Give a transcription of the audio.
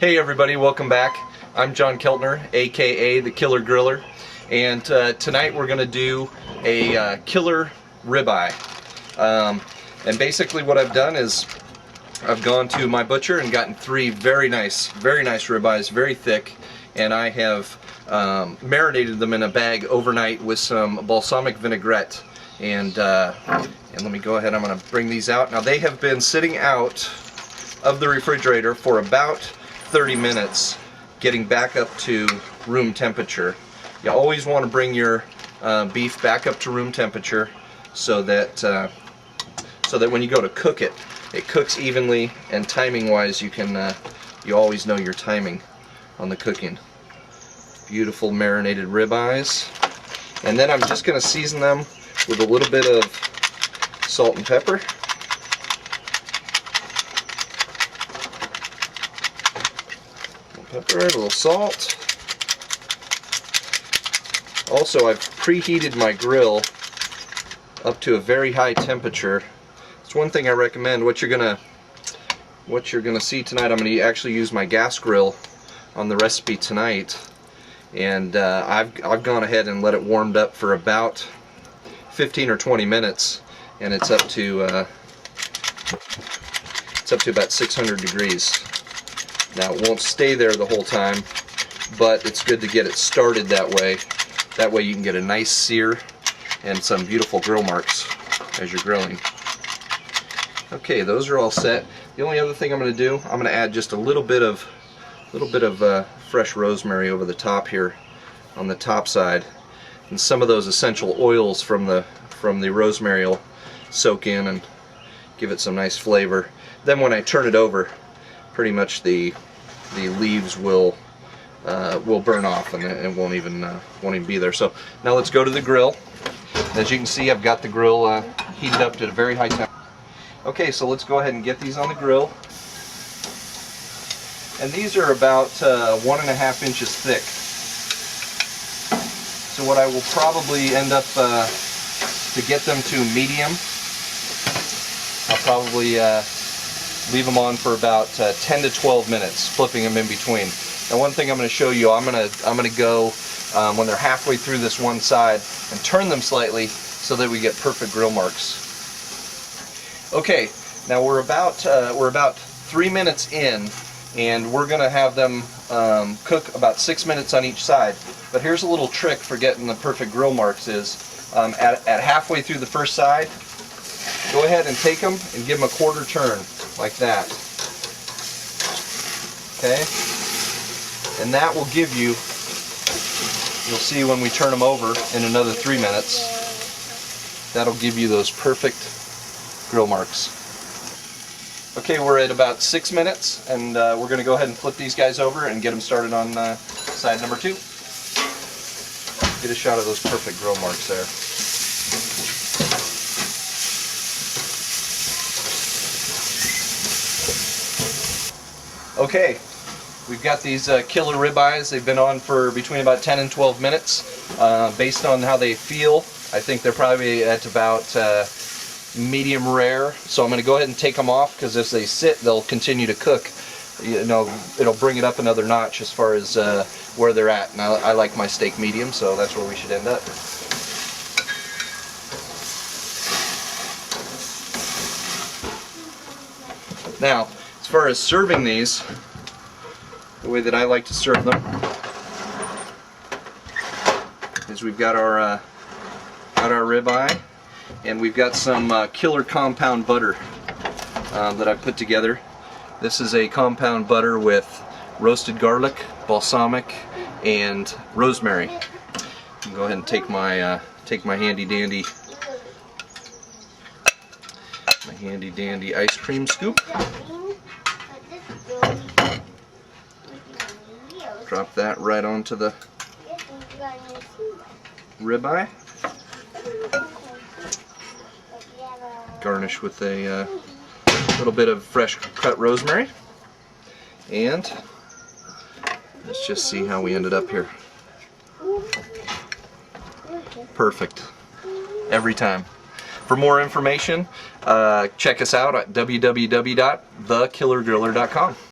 Hey everybody, welcome back. I'm John Keltner, aka the Killer Griller, and tonight we're going to do a killer ribeye. And basically what I've done is I've gone to my butcher and gotten three very nice ribeyes, very thick, and I have marinated them in a bag overnight with some balsamic vinaigrette. And let me go ahead, I'm going to bring these out. Now they have been sitting out of the refrigerator for about 30 minutes, getting back up to room temperature. You always want to bring your beef back up to room temperature so that when you go to cook it, it cooks evenly, and timing wise you can you always know your timing on the cooking. Beautiful marinated ribeyes, and then I'm just going to season them with a little bit of salt and pepper. A little salt. Also, I've preheated my grill up to a very high temperature. It's one thing I recommend. What you're gonna see tonight, I'm gonna actually use my gas grill on the recipe tonight, and I've gone ahead and let it warmed up for about 15 or 20 minutes, and it's up to about 600 degrees. Now it won't stay there the whole time, but it's good to get it started that way. That way you can get a nice sear and some beautiful grill marks as you're grilling. Okay, those are all set. The only other thing I'm going to do, I'm going to add just a little bit of fresh rosemary over the top here, on the top side, and some of those essential oils from the rosemary will soak in and give it some nice flavor. Then when I turn it over, pretty much the leaves will burn off, and it won't even be there. So now let's go to the grill. As you can see, I've got the grill heated up to a very high temperature. Okay, so let's go ahead and get these on the grill. And these are about 1.5 inches thick. So what I will probably end up to get them to medium, I'll probably leave them on for about 10 to 12 minutes, flipping them in between. Now one thing I'm going to show you, I'm going to go when they're halfway through this one side and turn them slightly so that we get perfect grill marks. Okay, now we're about 3 minutes in, and we're going to have them cook about 6 minutes on each side. But here's a little trick for getting the perfect grill marks is at halfway through the first side, go ahead and take them and give them a quarter turn, like that. Okay? And that will give you, you'll see when we turn them over in another 3 minutes, that'll give you those perfect grill marks. Okay, we're at about 6 minutes, and we're going to go ahead and flip these guys over and get them started on side number 2. Get a shot of those perfect grill marks there. Okay, we've got these killer ribeyes. They've been on for between about 10 and 12 minutes. Based on how they feel, I think they're probably at about medium rare. So I'm going to go ahead and take them off, because as they sit, they'll continue to cook. You know, it'll bring it up another notch as far as where they're at. Now I like my steak medium, so that's where we should end up. Now, as far as serving these, the way that I like to serve them is we've got our ribeye, and we've got some killer compound butter that I put together. This is a compound butter with roasted garlic, balsamic, and rosemary. I'll go ahead and take my handy dandy ice cream scoop. Drop that right onto the ribeye. Garnish with a little bit of fresh cut rosemary. And let's just see how we ended up here. Perfect. Every time. For more information, check us out at www.thekillergriller.com.